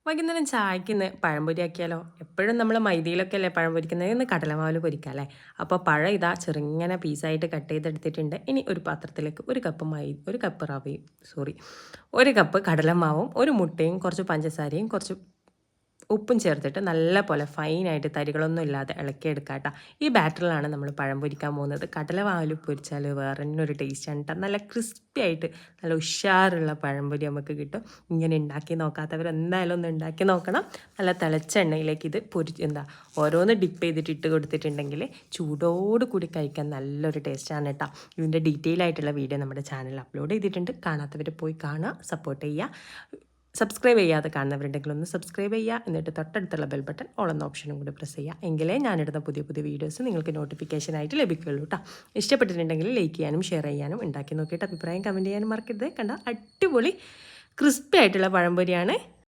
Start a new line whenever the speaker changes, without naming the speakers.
വൈകുന്നേരം ചായക്ക് ഇന്ന് പഴംപൊരി ആക്കിയാലോ? എപ്പോഴും നമ്മൾ മൈദയിലൊക്കെ അല്ലേ പഴം പൊരിക്കുന്നത്. ഇന്ന് കടലമാവിൽ പൊരിക്കാം അല്ലേ? അപ്പോൾ പഴം ഇതാ ചെറുങ്ങനെ പീസായിട്ട് കട്ട് ചെയ്തെടുത്തിട്ടുണ്ട്. ഇനി ഒരു പാത്രത്തിലേക്ക് ഒരു കപ്പ് റവയും ഒരു കപ്പ് കടലമാവും ഒരു മുട്ടയും കുറച്ച് പഞ്ചസാരയും കുറച്ച് ഉപ്പും ചേർത്തിട്ട് നല്ല പോലെ ഫൈനായിട്ട് തരികളൊന്നും ഇല്ലാതെ ഇളക്കിയെടുക്കാം കേട്ടോ. ഈ ബാറ്ററിലാണ് നമ്മൾ പഴം പൊരിക്കാൻ പോകുന്നത്. കടലമാവിൽ പൊരിച്ചാൽ വേറെ തന്നെ ഒരു ടേസ്റ്റാണ് കേട്ടോ. നല്ല ക്രിസ്പി ആയിട്ട് നല്ല ഉഷാറുള്ള പഴംപൊരി നമുക്ക് കിട്ടും. ഇങ്ങനെ ഉണ്ടാക്കി നോക്കാത്തവർ എന്തായാലും ഒന്ന് ഉണ്ടാക്കി നോക്കണം. നല്ല തിളച്ച എണ്ണയിലേക്ക് ഇത് ഓരോന്ന് ഡിപ്പ് ചെയ്തിട്ട് ഇട്ട് കൊടുത്തിട്ടുണ്ടെങ്കിൽ ചൂടോട് കൂടി കഴിക്കാൻ നല്ലൊരു ടേസ്റ്റാണ് കേട്ടോ. ഇതിൻ്റെ ഡീറ്റെയിൽ ആയിട്ടുള്ള വീഡിയോ നമ്മുടെ ചാനലിൽ അപ്ലോഡ് ചെയ്തിട്ടുണ്ട്. കാണാത്തവർ പോയി കാണുക, സപ്പോർട്ട് ചെയ്യുക. സബ്സ്ക്രൈബ് ചെയ്യാതെ കാണുന്നവരുണ്ടെങ്കിൽ ഒന്ന് സബ്സ്ക്രൈബ് ചെയ്യുക. എന്നിട്ട് തൊട്ടടുത്തുള്ള ബെൽ ബട്ടൺ ഓൾ എന്ന ഓപ്ഷനും കൂടി പ്രസ് ചെയ്യുക. എങ്കിലേ ഞാനിടുന്ന പുതിയ പുതിയ വീഡിയോസ് നിങ്ങൾക്ക് നോട്ടിഫിക്കേഷനായിട്ട് ലഭിക്കുകയുള്ളൂ കേട്ടോ. ഇഷ്ടപ്പെട്ടിട്ടുണ്ടെങ്കിൽ ലൈക്ക് ചെയ്യാനും ഷെയർ ചെയ്യാനും ഉണ്ടാക്കി നോക്കിയിട്ട് അഭിപ്രായം കമൻറ്റ് ചെയ്യാനും മറക്കരുത്. കണ്ട അടിപൊളി ക്രിസ്പി ആയിട്ടുള്ള പഴംപൊരിയാണ്.